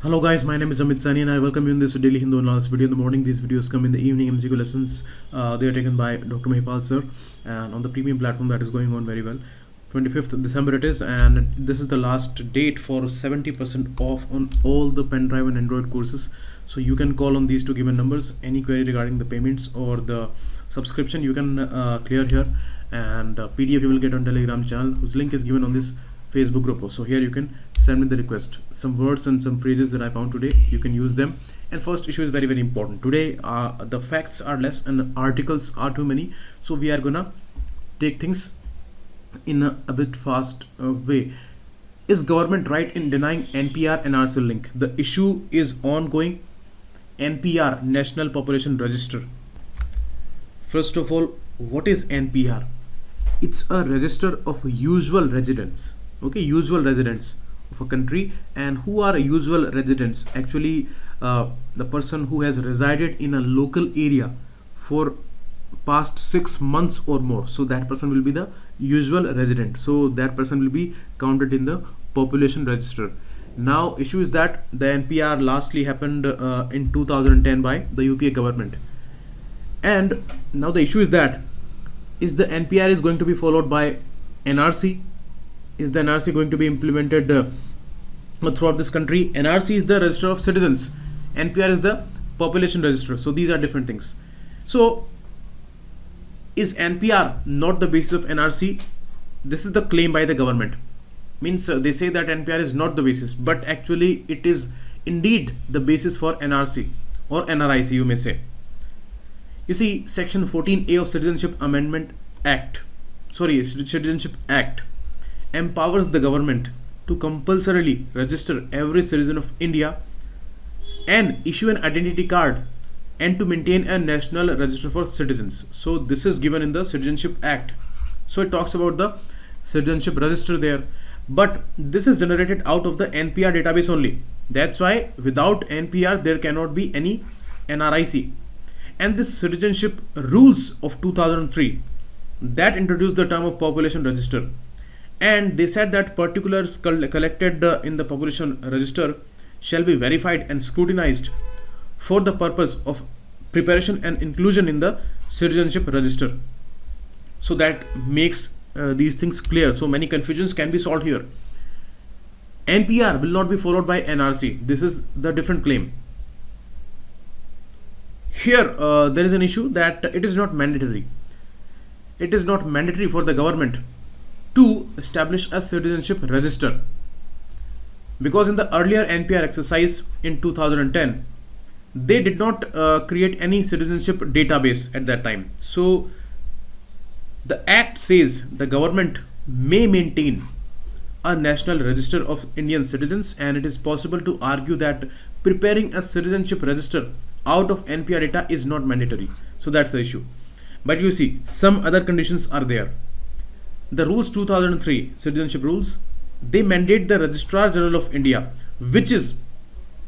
Hello guys, my name is Amit Sani and I welcome you in this daily Hindu analysis video in the morning. These videos come in the evening MCQ lessons. They are taken by Dr. Mahipal sir and on the premium platform that is going on very well. 25th December it is, and this is the last date for 70% off on all the pen drive and Android courses. So you can call on these two given numbers. Any query regarding the payments or the subscription you can clear here, and PDF you will get on Telegram channel whose link is given on this Facebook group. So here you can send me the request. Some words and some phrases that I found today, you can use them. And first issue is very important. Today the facts are less and articles are too many, so we are gonna take things in a bit fast way. Is government right in denying NPR NRC link? The issue is ongoing. NPR, National Population Register. First of all, what is NPR? It's a register of usual residents. Okay, usual residents of a country. And who are usual residents? Actually the person who has resided in a local area for past 6 months or more, so that person will be the usual resident, so that person will be counted in the population register. Now issue is that the NPR lastly happened in 2010 by the UPA government, and now the issue is that is the NPR is going to be followed by NRC? Is the NRC going to be implemented throughout this country? NRC is the register of citizens, NPR is the population register, so these are different things. So is NPR not the basis of NRC? This is the claim by the government. Means they say that NPR is not the basis, but actually it is indeed the basis for NRC or NRIC, you may say. You see, section 14A of Citizenship Act empowers the government to compulsorily register every citizen of India and issue an identity card and to maintain a national register for citizens. So this is given in the Citizenship Act. So it talks about the citizenship register there, but this is generated out of the NPR database only. That's why without NPR there cannot be any NRIC. And this citizenship rules of 2003 that introduced the term of population register, and they said that particulars collected in the population register shall be verified and scrutinized for the purpose of preparation and inclusion in the citizenship register. So that makes these things clear, so many confusions can be solved here. NPR will not be followed by NRC. This is the different claim. Here there is an issue that it is not mandatory. It is not mandatory for the government to establish a citizenship register, because in the earlier NPR exercise in 2010 they did not create any citizenship database at that time. So the act says the government may maintain a national register of Indian citizens, and it is possible to argue that preparing a citizenship register out of NPR data is not mandatory. So that's the issue. But you see, some other conditions are there. The rules 2003 citizenship rules, they mandate the Registrar General of India, which is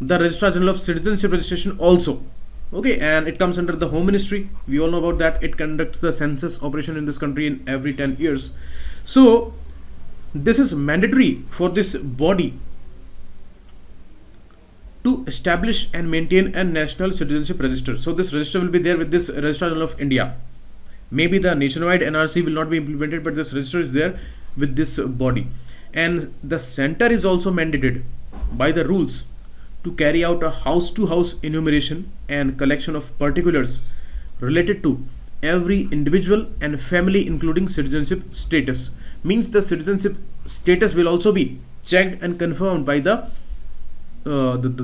the Registrar General of Citizenship Registration also. Okay, and it comes under the Home Ministry. We all know about that. It conducts the census operation in this country in every 10 years. So this is mandatory for this body to establish and maintain a national citizenship register. So this register will be there with this Registrar General of India. Maybe the nationwide NRC will not be implemented, but this register is there with this body. And the center is also mandated by the rules to carry out a house-to-house enumeration and collection of particulars related to every individual and family, including citizenship status. Means the citizenship status will also be checked and confirmed by the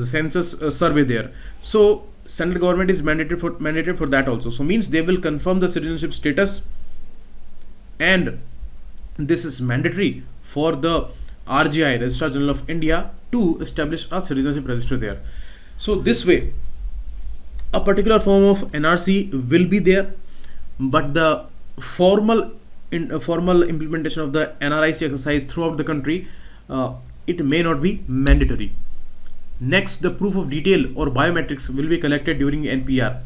census survey there. So central government is mandated for that also. So means they will confirm the citizenship status, and this is mandatory for the RGI, Registrar General of India, to establish a citizenship register there. So this way a particular form of NRC will be there, but the formal implementation of the NRIC exercise throughout the country, it may not be mandatory. Next, the proof of detail or biometrics will be collected during NPR.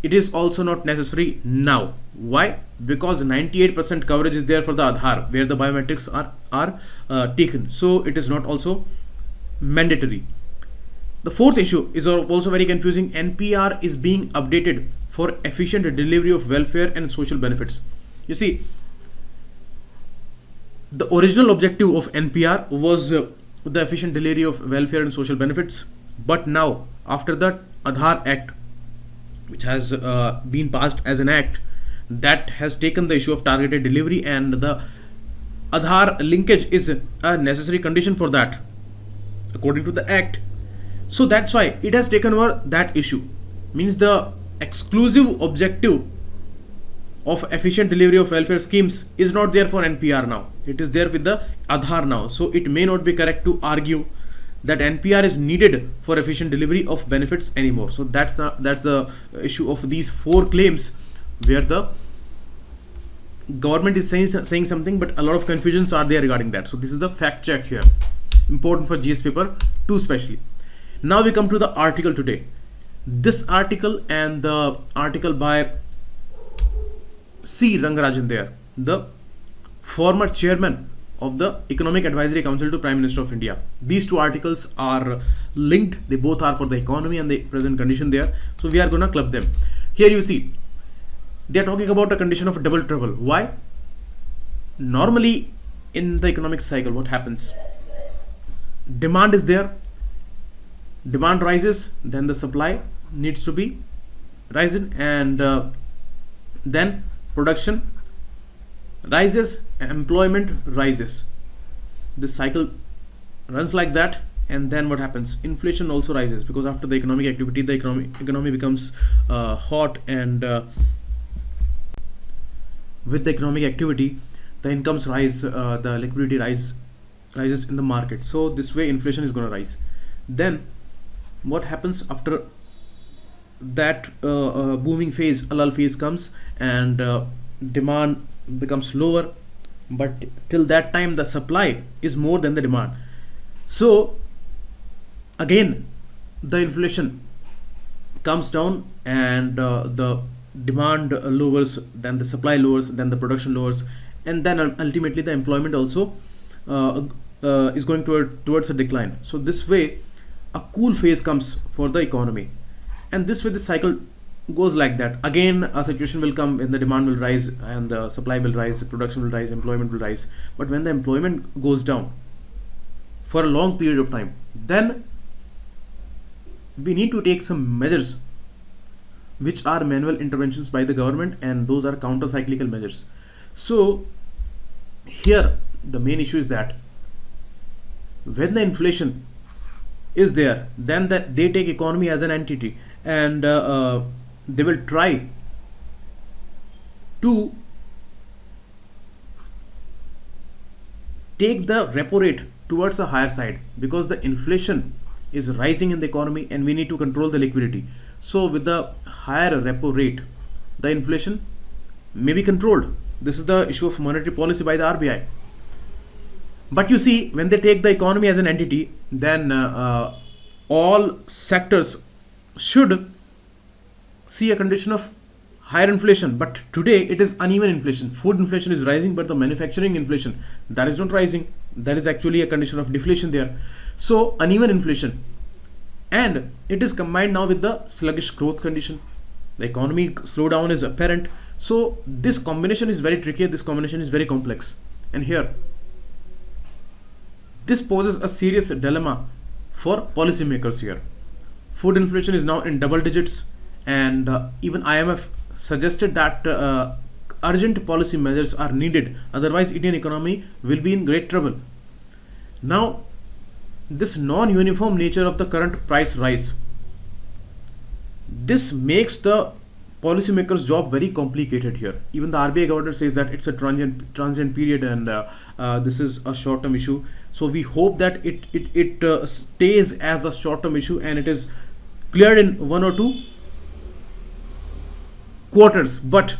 It is also not necessary now. Why? Because 98% coverage is there for the Aadhaar, where the biometrics are taken. So it is not also mandatory. The fourth issue is also very confusing. NPR is being updated for efficient delivery of welfare and social benefits. You see, the original objective of NPR was the efficient delivery of welfare and social benefits, but now after the Aadhaar Act, which has been passed as an act, that has taken the issue of targeted delivery, and the Aadhaar linkage is a necessary condition for that according to the act. So that's why it has taken over that issue. Means the exclusive objective of efficient delivery of welfare schemes is not there for NPR now. It is there with the Aadhaar now. So it may not be correct to argue that NPR is needed for efficient delivery of benefits anymore. So that's the issue of these four claims, where the government is saying something, but a lot of confusions are there regarding that. So this is the fact check here, important for GS paper 2 especially. Now we come to the article today. This article and the article by C. Rangarajan there, the former chairman of the Economic Advisory Council to Prime Minister of India. These two articles are linked. They both are for the economy and the present condition there. So we are going to club them. Here you see, they are talking about a condition of double trouble. Why? Normally in the economic cycle, what happens? Demand is there. Demand rises, then the supply needs to be rising, and then production rises, employment rises. This cycle runs like that, and then what happens? Inflation also rises, because after the economic activity, the economy becomes hot, and with the economic activity, the incomes rise, the liquidity rises in the market. So this way inflation is going to rise. Then what happens after that? Booming phase, a lull phase comes, and demand becomes lower, but till that time the supply is more than the demand. So again the inflation comes down, and the demand lowers, then the supply lowers, then the production lowers, and then ultimately the employment also is going towards a decline. So this way a cool phase comes for the economy, and this way the cycle goes like that. Again a situation will come when the demand will rise and the supply will rise, production will rise, employment will rise. But when the employment goes down for a long period of time, then we need to take some measures which are manual interventions by the government, and those are counter-cyclical measures. So here the main issue is that when the inflation is there, then they take economy as an entity, and they will try to take the repo rate towards a higher side, because the inflation is rising in the economy and we need to control the liquidity. So with the higher repo rate, the inflation may be controlled. This is the issue of monetary policy by the RBI. But you see, when they take the economy as an entity, then all sectors should see a condition of higher inflation. But today it is uneven inflation. Food inflation is rising, but the manufacturing inflation, that is not rising. That is actually a condition of deflation there. So uneven inflation, and it is combined now with the sluggish growth condition. The economy slowdown is apparent. So this combination is very tricky. This combination is very complex, and here this poses a serious dilemma for policymakers here. Food inflation is now in double digits, and even IMF suggested that urgent policy measures are needed, otherwise Indian economy will be in great trouble. Now this non-uniform nature of the current price rise, this makes the policymakers' job very complicated here. Even the RBI governor says that it's a transient period, and this is a short-term issue. So we hope that it stays as a short-term issue and it is cleared in 1 or 2 quarters. But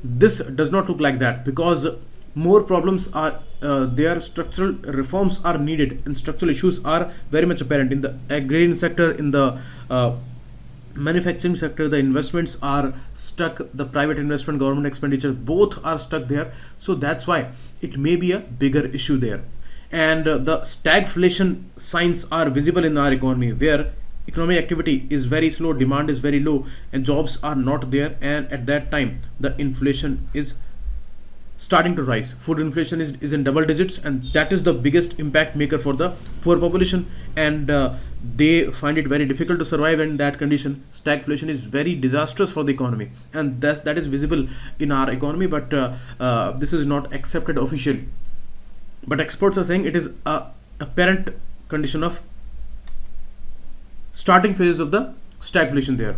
this does not look like that, because more problems are there. Structural reforms are needed, and structural issues are very much apparent in the agrarian sector, in the manufacturing sector. The investments are stuck, the private investment, government expenditure, both are stuck there. So that's why it may be a bigger issue there. And the stagflation signs are visible in our economy, where economic activity is very slow, demand is very low, and jobs are not there, and at that time the inflation is starting to rise. Food inflation is in double digits, and that is the biggest impact maker for the poor population, and they find it very difficult to survive in that condition. Stagflation is very disastrous for the economy, and that is visible in our economy, but this is not accepted officially. But experts are saying it is a apparent condition of starting phases of the stagflation there.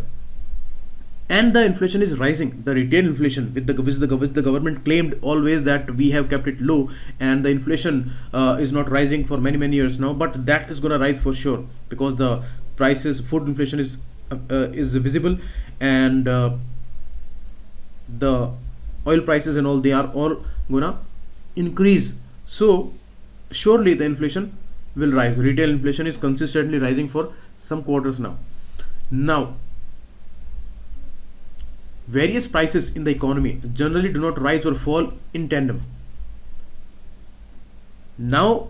And the inflation is rising, the retail inflation, which the government claimed always that we have kept it low, and the inflation is not rising for many years now, but that is going to rise for sure, because the prices, food inflation is visible, and the oil prices and all, they are all gonna increase. So surely the inflation will rise. Retail inflation is consistently rising for some quarters now. Various prices in the economy generally do not rise or fall in tandem. Now,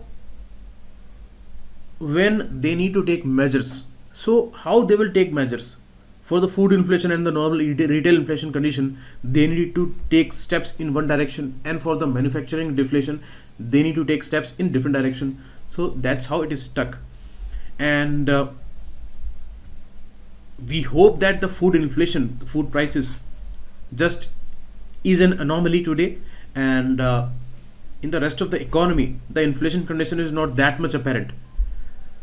when they need to take measures, so how they will take measures? For the food inflation and the normal retail inflation condition, they need to take steps in one direction, and for the manufacturing deflation, they need to take steps in different direction. So that's how it is stuck. And we hope that the food inflation, the food prices, just is an anomaly today, and in the rest of the economy the inflation condition is not that much apparent.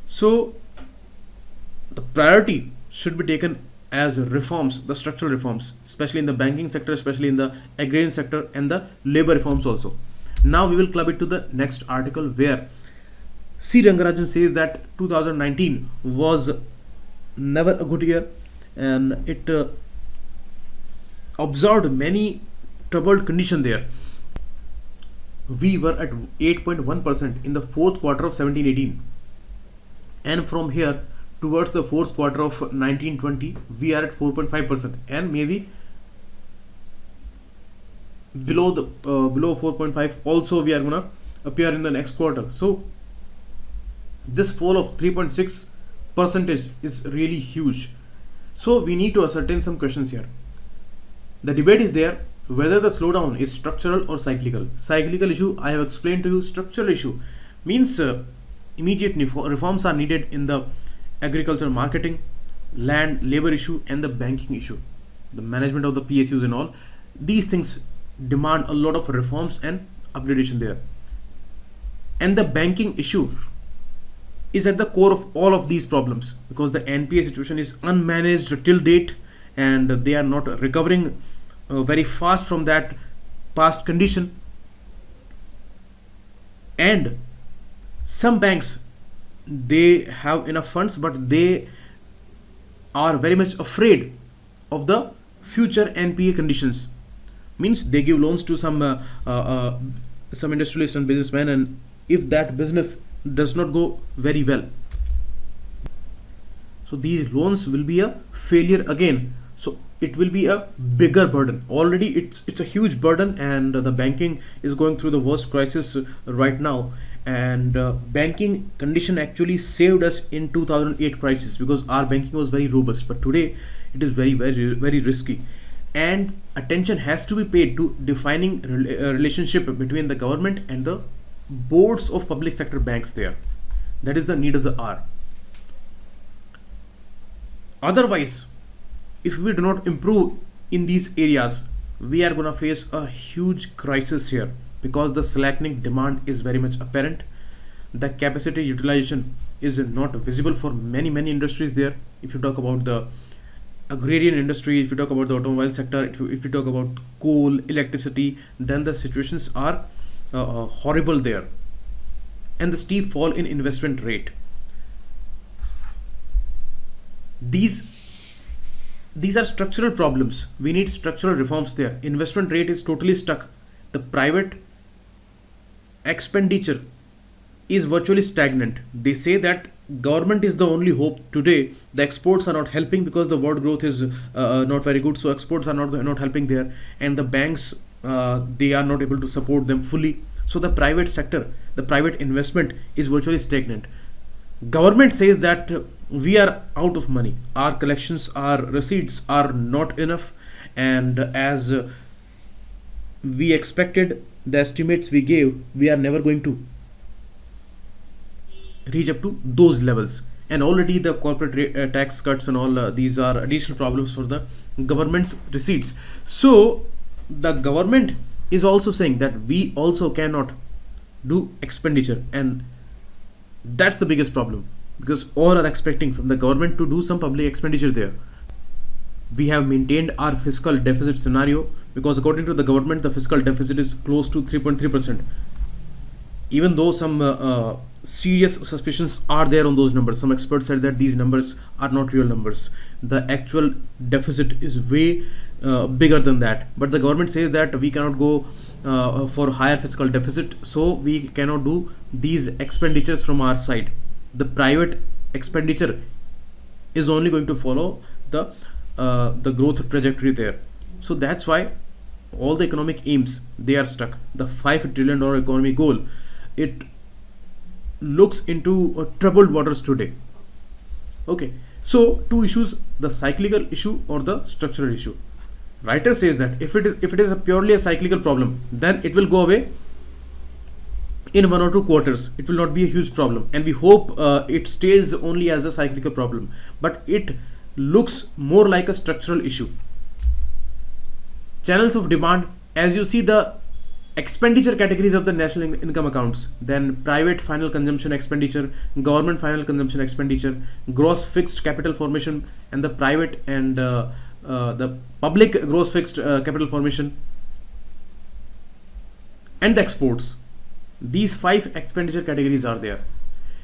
So the priority should be taken as reforms, the structural reforms, especially in the banking sector, especially in the agrarian sector, and the labor reforms also. Now we will club it to the next article, where C. Rangarajan says that 2019 was never a good year, and it observed many troubled condition there. We were at 8.1% in the fourth quarter of 17-18, and from here towards the fourth quarter of 19-20 we are at 4.5%, and maybe below 4.5 also we are gonna appear in the next quarter. So this fall of 3.6% is really huge. So we need to ascertain some questions here. The debate is there whether the slowdown is structural or cyclical. Cyclical issue I have explained to you. Structural issue means immediate reforms are needed in the agriculture, marketing, land, labor issue, and the banking issue, the management of the PSUs and all. These things demand a lot of reforms and upgradation there. And the banking issue is at the core of all of these problems, because the NPA situation is unmanaged till date, and they are not recovering very fast from that past condition. And some banks, they have enough funds, but they are very much afraid of the future NPA conditions. Means they give loans to some industrialists and businessmen, and if that business does not go very well, so these loans will be a failure again. So it will be a bigger burden. Already it's a huge burden, and the banking is going through the worst crisis right now. And banking condition actually saved us in 2008 crisis, because our banking was very robust, but today it is very risky. And attention has to be paid to defining relationship between the government and the boards of public sector banks there. That is the need of the hour. Otherwise, if we do not improve in these areas, we are going to face a huge crisis here, because the slackening demand is very much apparent. The capacity utilization is not visible for many industries there. If you talk about the agrarian industry, if you talk about the automobile sector, if you talk about coal, electricity, then the situations are horrible there. And the steep fall in investment rate. These are structural problems. We need structural reforms there. Investment rate is totally stuck. The private expenditure is virtually stagnant. They say that government is the only hope today. The exports are not helping, because the world growth is not very good, so exports are not helping there, and the banks, they are not able to support them fully. So the private sector, the private investment is virtually stagnant. Government says that we are out of money. Our collections, our receipts are not enough, and as we expected, the estimates we gave, we are never going to reach up to those levels. And already the corporate tax cuts and all these are additional problems for the government's receipts. So the government is also saying that we also cannot do expenditure, and that's the biggest problem, because all are expecting from the government to do some public expenditure there. We have maintained our fiscal deficit scenario because according to the government the fiscal deficit is close to 3.3%, even though some serious suspicions are there on those numbers. Some experts said that these numbers are not real numbers. The actual deficit is way bigger than that, but the government says that we cannot go for higher fiscal deficit, so we cannot do these expenditures from our side. The private expenditure is only going to follow the growth trajectory there. So that's why all the economic aims, they are stuck. The $5 trillion economy goal, it looks into troubled waters today. Okay, so two issues: the cyclical issue or the structural issue. Writer says that if it is a purely a cyclical problem, then it will go away in 1 or 2 quarters. It will not be a huge problem, and we hope it stays only as a cyclical problem, but it looks more like a structural issue. Channels of demand, as you see the expenditure categories of the national income accounts, then private final consumption expenditure, government final consumption expenditure, gross fixed capital formation, and the private and the public gross fixed capital formation, and the exports. These 5 expenditure categories are there.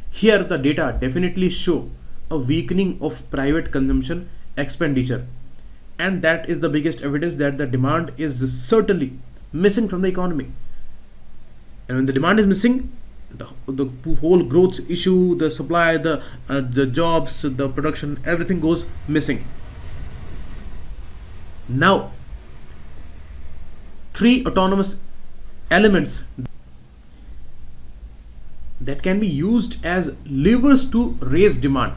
Here the data definitely show a weakening of private consumption expenditure, and that is the biggest evidence that the demand is certainly missing from the economy. And when the demand is missing, the whole growth issue, the supply, the jobs, the production, everything goes missing. Now 3 autonomous elements that can be used as levers to raise demand.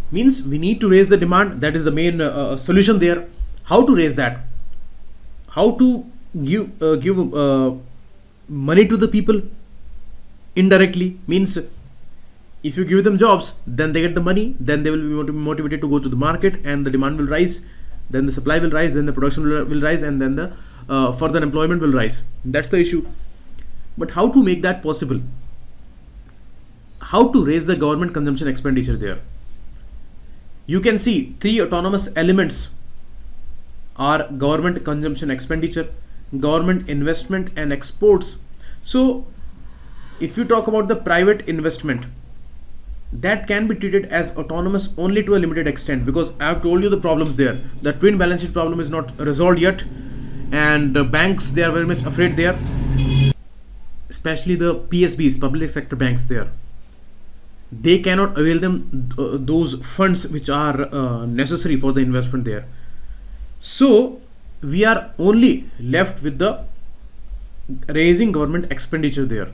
Means we need to raise the demand. That is the main solution there. How to raise that? How to give money to the people indirectly? Means if you give them jobs, then they get the money, then they will be motivated to go to the market, and the demand will rise, then the supply will rise, then the production will rise, and then the further employment will rise. That's the issue. But how to make that possible? How to raise the government consumption expenditure there? You can see 3 autonomous elements are government consumption expenditure, government investment, and exports. So if you talk about the private investment, that can be treated as autonomous only to a limited extent, because I have told you the problems there. The twin balance sheet problem is not resolved yet, and banks, they are very much afraid there, especially the PSBs, public sector banks there. They cannot avail them those funds which are necessary for the investment there. So we are only left with the raising government expenditure there.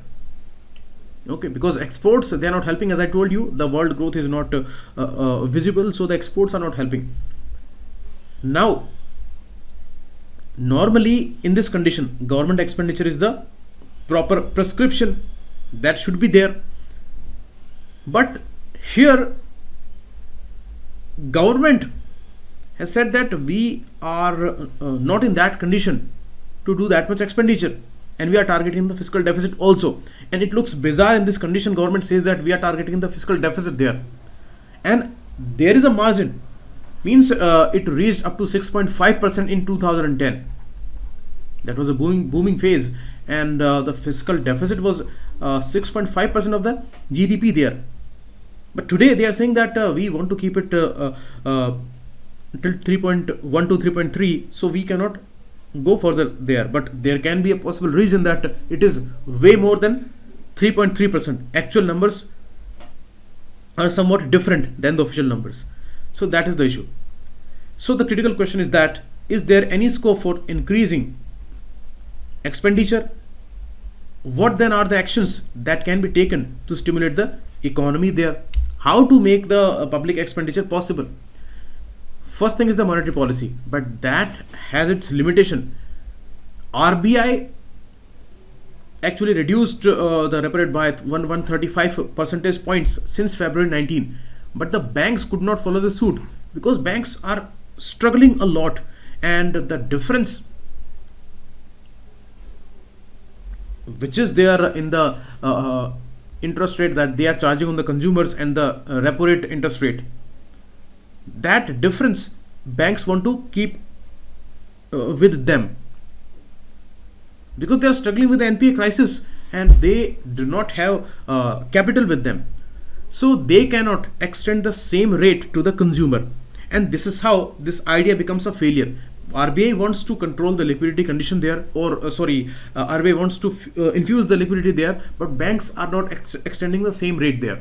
Okay, because exports, they are not helping. As I told you, the world growth is not visible, so the exports are not helping. Now normally in this condition, government expenditure is the proper prescription that should be there. But here government has said that we are not in that condition to do that much expenditure, and we are targeting the fiscal deficit also. And it looks bizarre in this condition. Government says that we are targeting the fiscal deficit there, and there is a margin. Means it reached up to 6.5% in 2010. That was a booming phase, and the fiscal deficit was 6.5% of the GDP there. But today they are saying that we want to keep it till 3.1 to 3.3, so we cannot go further there. But there can be a possible reason that it is way more than 3.3%. Actual numbers are somewhat different than the official numbers. So that is the issue. So the critical question is that, is there any scope for increasing expenditure? What then are the actions that can be taken to stimulate the economy there, how to make the public expenditure possible. First thing is the monetary policy, but that has its limitation. RBI actually reduced the repo rate by 135 percentage points since February 19, but the banks could not follow the suit because banks are struggling a lot, and the difference which is there in the interest rate that they are charging on the consumers and the repo rate interest rate, that difference banks want to keep with them, because they are struggling with the NPA crisis and they do not have capital with them, so they cannot extend the same rate to the consumer, and this is how this idea becomes a failure. RBI wants to control the liquidity condition there, or RBI wants to infuse the liquidity there, but banks are not extending the same rate there,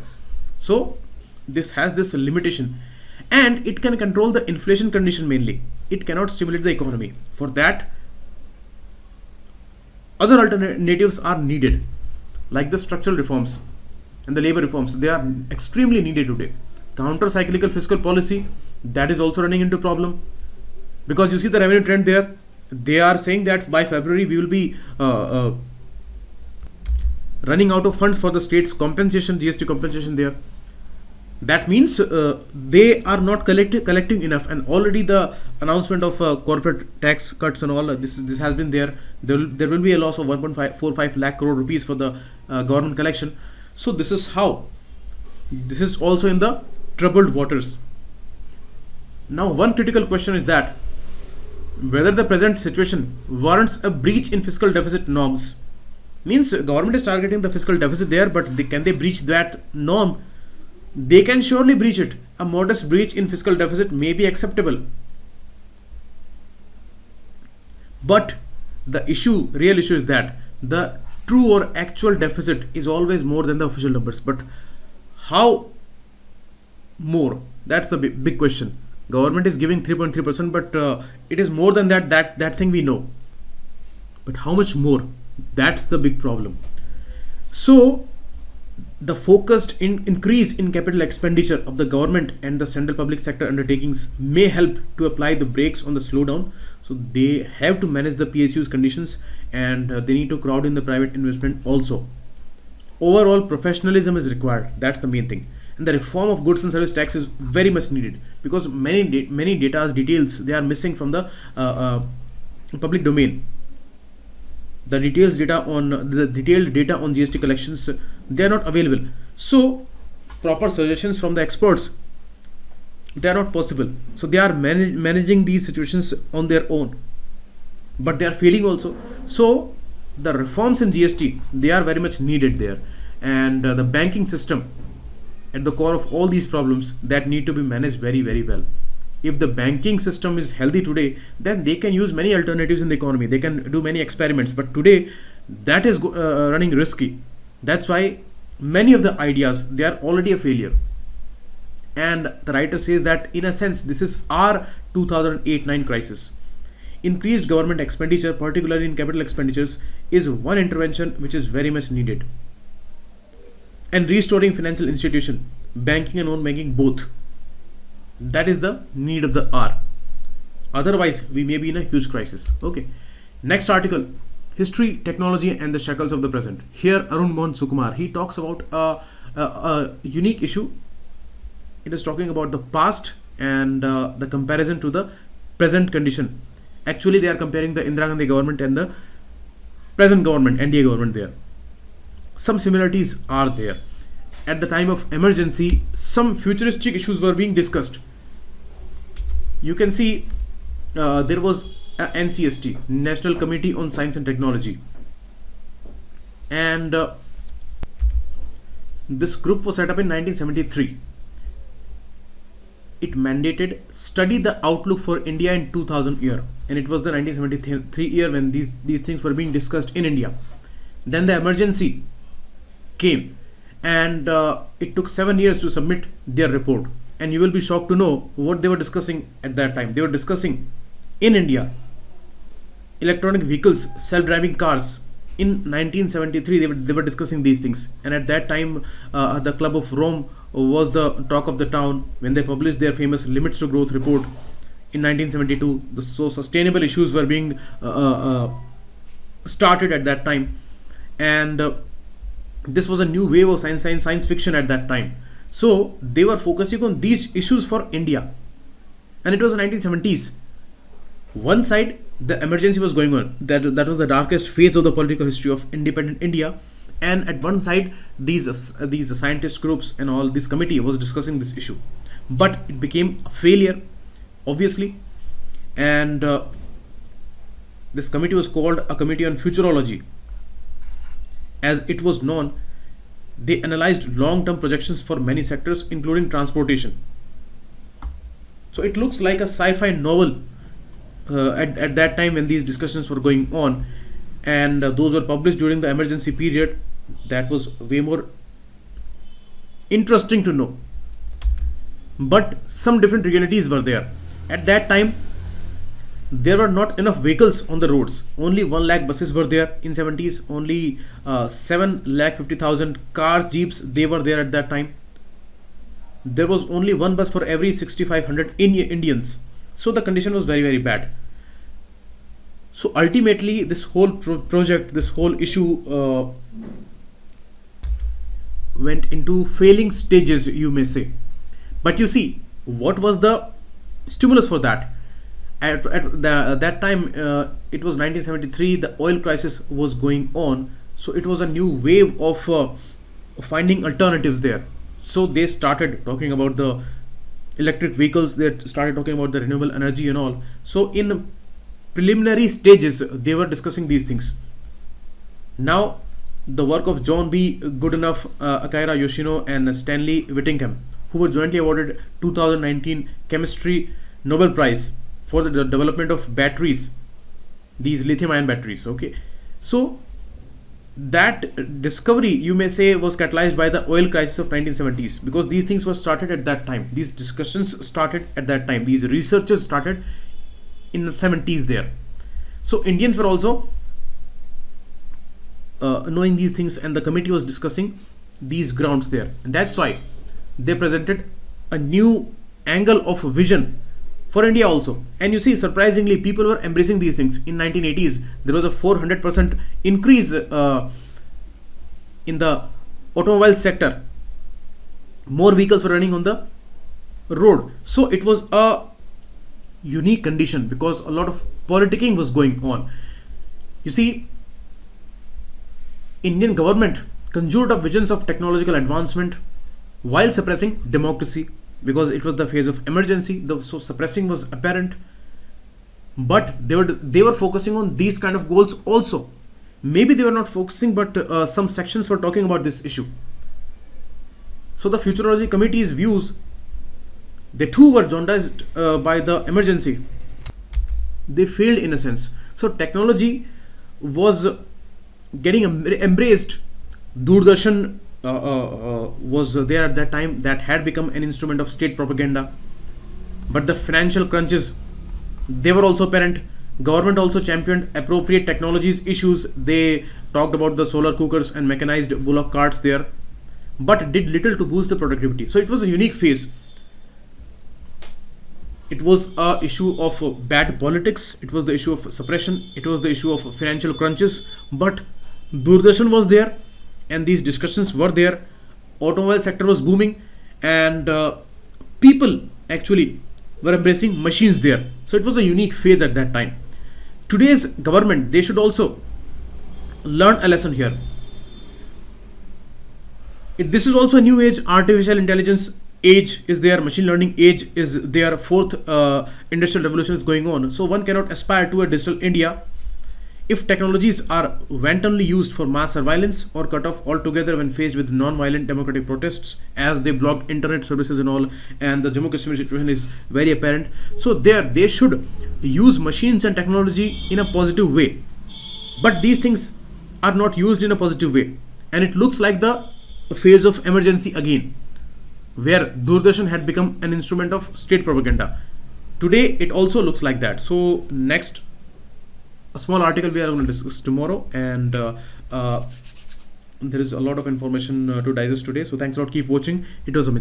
so this has this limitation. And it can control the inflation condition mainly. It cannot stimulate the economy. For that, other alternatives are needed, like the structural reforms and the labor reforms. They are extremely needed today. Counter-cyclical fiscal policy, that is also running into problem, because you see the revenue trend there. They are saying that by February we will be running out of funds for the states compensation, GST compensation there. That means they are not collecting enough, and already the announcement of corporate tax cuts and all this has been there. There will be a loss of 1.45 lakh crore rupees for the government collection. So this is how. This is also in the troubled waters. Now, one critical question is that whether the present situation warrants a breach in fiscal deficit norms. Means government is targeting the fiscal deficit there, but can they breach that norm? They can surely breach it. A modest breach in fiscal deficit may be acceptable. But the real issue is that the true or actual deficit is always more than the official numbers. But how more? That's the big question. Government is giving 3.3%, but it is more than that thing we know. But how much more? That's the big problem. So the focused increase in capital expenditure of the government and the central public sector undertakings may help to apply the brakes on the slowdown. So they have to manage the PSU's conditions, and they need to crowd in the private investment also. Overall professionalism is required. That's the main thing. And the reform of goods and service tax is very much needed, because many details they are missing from the public domain. The detailed data on GST collections, they are not available. So proper suggestions from the experts, they are not possible. So they are managing these situations on their own, but they are failing also. So the reforms in GST, they are very much needed there, and the banking system at the core of all these problems that need to be managed very, very well. If the banking system is healthy today, then they can use many alternatives in the economy. They can do many experiments, but today that is running risky. That's why many of the ideas, they are already a failure. And the writer says that in a sense, this is our 2008-9 crisis. Increased government expenditure, particularly in capital expenditures, is one intervention which is very much needed. And restoring financial institution, banking and non-banking both. That is the need of the hour. Otherwise, we may be in a huge crisis. Okay. Next article, History, Technology and the Shackles of the Present. Here, Arun Mohan Sukumar, he talks about a unique issue. It is talking about the past and the comparison to the present condition. Actually, they are comparing the Indira Gandhi government and the present government, NDA government there. Some similarities are there. At the time of emergency, some futuristic issues were being discussed. You can see there was a NCST, National Committee on Science and Technology, and this group was set up in 1973. It mandated study the outlook for India in 2000 year, and it was the 1973 year when these things were being discussed in India. Then the emergency came, and it took 7 years to submit their report. And you will be shocked to know what they were discussing at that time. They were discussing in India electronic vehicles, self-driving cars, in 1973 they were discussing these things, and at that time the Club of Rome was the talk of the town when they published their famous limits to growth report in 1972. So sustainable issues were being started at that time, and this was a new wave of science fiction at that time. So they were focusing on these issues for India, and it was the 1970s. One side, the emergency was going on. That was the darkest phase of the political history of independent India. And at one side, these scientist groups and all this committee was discussing this issue, but it became a failure, obviously. And this committee was called a Committee on Futurology, as it was known. They analyzed long-term projections for many sectors, including transportation. So it looks like a sci-fi novel at that time when these discussions were going on, and those were published during the emergency period. That was way more interesting to know. But some different realities were there. At that time, there were not enough vehicles on the roads. Only 1 lakh buses were there in 70s. Only 7,50,000 cars, jeeps, they were there at that time. There was only one bus for every 6,500 Indians. So the condition was very, very bad. So ultimately, this whole project, this whole issue went into failing stages, you may say. But you see, what was the stimulus for that? At that time, it was 1973, the oil crisis was going on. So it was a new wave of finding alternatives there. So they started talking about the electric vehicles, they started talking about the renewable energy and all. So in preliminary stages, they were discussing these things. Now, the work of John B. Goodenough, Akira Yoshino, and Stanley Whittingham, who were jointly awarded 2019 Chemistry Nobel Prize for the development of batteries, these lithium-ion batteries. Okay, so that discovery, you may say, was catalyzed by the oil crisis of 1970s, because these things were started at that time. These discussions started at that time. These researchers started in the 70s there. So Indians were also knowing these things, and the committee was discussing these grounds there. And that's why they presented a new angle of vision for India also. And you see, surprisingly, people were embracing these things. In 1980s, there was a 400% increase in the automobile sector. More vehicles were running on the road. So it was a unique condition because a lot of politicking was going on. You see, Indian government conjured up visions of technological advancement while suppressing democracy, because it was the phase of emergency, so suppressing was apparent. But they were focusing on these kind of goals also. Maybe they were not focusing, but some sections were talking about this issue. So the Futurology Committee's views, they too were jaundiced by the emergency. They failed in a sense. So technology was getting embraced. Doordarshan was there at that time, that had become an instrument of state propaganda. But the financial crunches, they were also apparent. Government also championed appropriate technologies issues. They talked about the solar cookers and mechanized bullock carts there, but did little to boost the productivity. So it was a unique phase. It was a issue of bad politics. It was the issue of suppression. It was the issue of financial crunches. But Doordarshan was there, and these discussions were there. Automobile sector was booming, and people actually were embracing machines there. So it was a unique phase at that time. Today's government, they should also learn a lesson here. This is also a new age. Artificial intelligence age is there, machine learning age is there, fourth industrial revolution is going on. So one cannot aspire to a digital India if technologies are wantonly used for mass surveillance or cut off altogether when faced with non-violent democratic protests, as they blocked internet services and all. And the Jammu Kashmir situation is very apparent. So they should use machines and technology in a positive way, but these things are not used in a positive way, and it looks like the phase of emergency again, where Doordarshan had become an instrument of state propaganda. Today it also looks like that. So next a small article we are going to discuss tomorrow, and there is a lot of information to digest today. So thanks a lot. Keep watching. It was Amit.